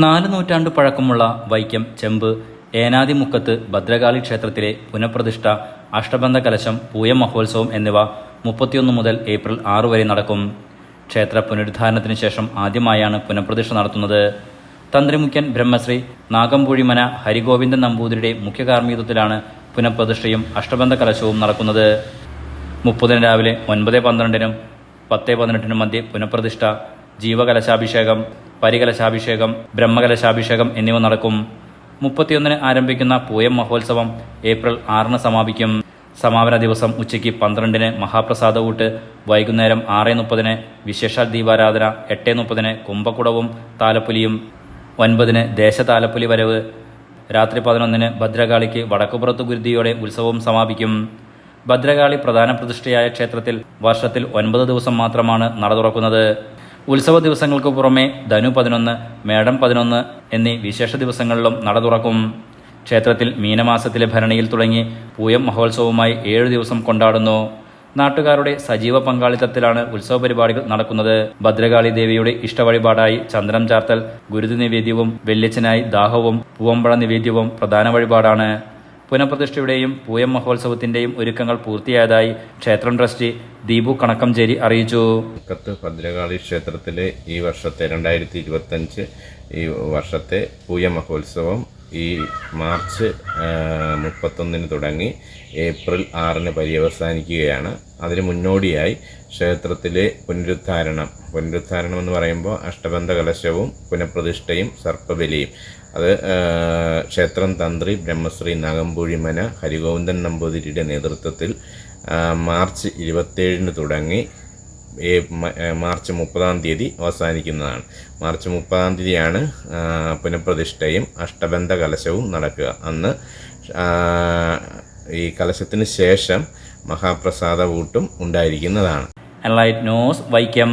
4 നൂറ്റാണ്ട് പഴക്കമുള്ള വൈക്കം ചെമ്പ് ഏനാദിമുക്കത്ത് ഭദ്രകാളി ക്ഷേത്രത്തിലെ പുനഃപ്രതിഷ്ഠ, അഷ്ടബന്ധ കലശം, പൂയം മഹോത്സവം എന്നിവ 31 മുതൽ ഏപ്രിൽ 6 വരെ നടക്കും. ക്ഷേത്ര പുനരുദ്ധാരണത്തിന് ശേഷം ആദ്യമായാണ് പുനഃപ്രതിഷ്ഠ നടത്തുന്നത്. തന്ത്രിമുഖ്യൻ ബ്രഹ്മശ്രീ നാഗമ്പൂഴിമന ഹരിഗോവിന്ദൻ നമ്പൂതിരിയുടെ മുഖ്യ കാർമ്മികത്വത്തിലാണ് പുനഃപ്രതിഷ്ഠയും അഷ്ടബന്ധ കലശവും നടക്കുന്നത്. 30 രാവിലെ 9:12 10:18 മധ്യേ പുനഃപ്രതിഷ്ഠ, ജീവകലശാഭിഷേകം, പരികലശാഭിഷേകം, ബ്രഹ്മകലശാഭിഷേകം എന്നിവ നടക്കും. 31 ആരംഭിക്കുന്ന പൂയം മഹോത്സവം ഏപ്രിൽ 6 സമാപിക്കും. സമാപന ദിവസം ഉച്ചയ്ക്ക് 12 മഹാപ്രസാദകൂട്ട്, വൈകുന്നേരം 6:30 വിശേഷാൽ ദീപാരാധന, 8:30 കുംഭക്കുടവും താലപ്പൊലിയും, 9 ദേശതാലപ്പൊലി വരവ്, രാത്രി 11 ഭദ്രകാളിക്ക് വടക്കുപുറത്ത് ഗുരുതിയോടെ ഉത്സവവും സമാപിക്കും. ഭദ്രകാളി പ്രധാന പ്രതിഷ്ഠയായ ക്ഷേത്രത്തിൽ വർഷത്തിൽ 9 ദിവസം മാത്രമാണ് നട തുറക്കുന്നത്. ഉത്സവ ദിവസങ്ങൾക്ക് പുറമെ ധനു 11, മേടം 11 എന്നീ വിശേഷ ദിവസങ്ങളിലും നട തുറക്കും. ക്ഷേത്രത്തിൽ മീനമാസത്തിലെ ഭരണിയിൽ തുടങ്ങി പൂയം മഹോത്സവവുമായി 7 ദിവസം കൊണ്ടാടുന്നു. നാട്ടുകാരുടെ സജീവ പങ്കാളിത്തത്തിലാണ് ഉത്സവ പരിപാടികൾ നടക്കുന്നത്. ഭദ്രകാളി ദേവിയുടെ ഇഷ്ടവഴിപാടായി ചന്ദനം ചാർത്തൽ, ഗുരുതി നിവേദ്യവും വെള്ളിച്ചനായി ദാഹവും പൂവമ്പഴ നിവേദ്യവും പ്രധാന വഴിപാടാണ്. പുനഃപ്രതിഷ്ഠയുടെയും പൂയം മഹോത്സവത്തിന്റെയും ഒരുക്കങ്ങൾ പൂർത്തിയായതായി ക്ഷേത്രം ട്രസ്റ്റി ദീപു കണക്കംചേരി അറിയിച്ചു. ഭദ്രകാളി ക്ഷേത്രത്തിലെ ഈ വർഷത്തെ 2025 ഈ വർഷത്തെ പൂയം മഹോത്സവം ഈ മാർച്ച് 31 തുടങ്ങി ഏപ്രിൽ 6 പര്യവസാനിക്കുകയാണ്. അതിന് മുന്നോടിയായി ക്ഷേത്രത്തിലെ പുനരുദ്ധാരണം എന്ന് പറയുമ്പോൾ അഷ്ടബന്ധ കലശവും പുനഃപ്രതിഷ്ഠയും സർപ്പബലിയും, അത് ക്ഷേത്രം തന്ത്രി ബ്രഹ്മശ്രീ നാഗമ്പൂഴിമന ഹരിഗോവിന്ദൻ നമ്പൂതിരിയുടെ നേതൃത്വത്തിൽ മാർച്ച് 27 തുടങ്ങി മാർച്ച് 30 അവസാനിക്കുന്നതാണ്. മാർച്ച് 30 പുനഃപ്രതിഷ്ഠയും അഷ്ടബന്ധ കലശവും നടക്കുക. അന്ന് ഈ കലശത്തിന് ശേഷം മഹാപ്രസാദ കൂട്ടും ഉണ്ടായിരിക്കുന്നതാണ്. Enlight news Vaikom.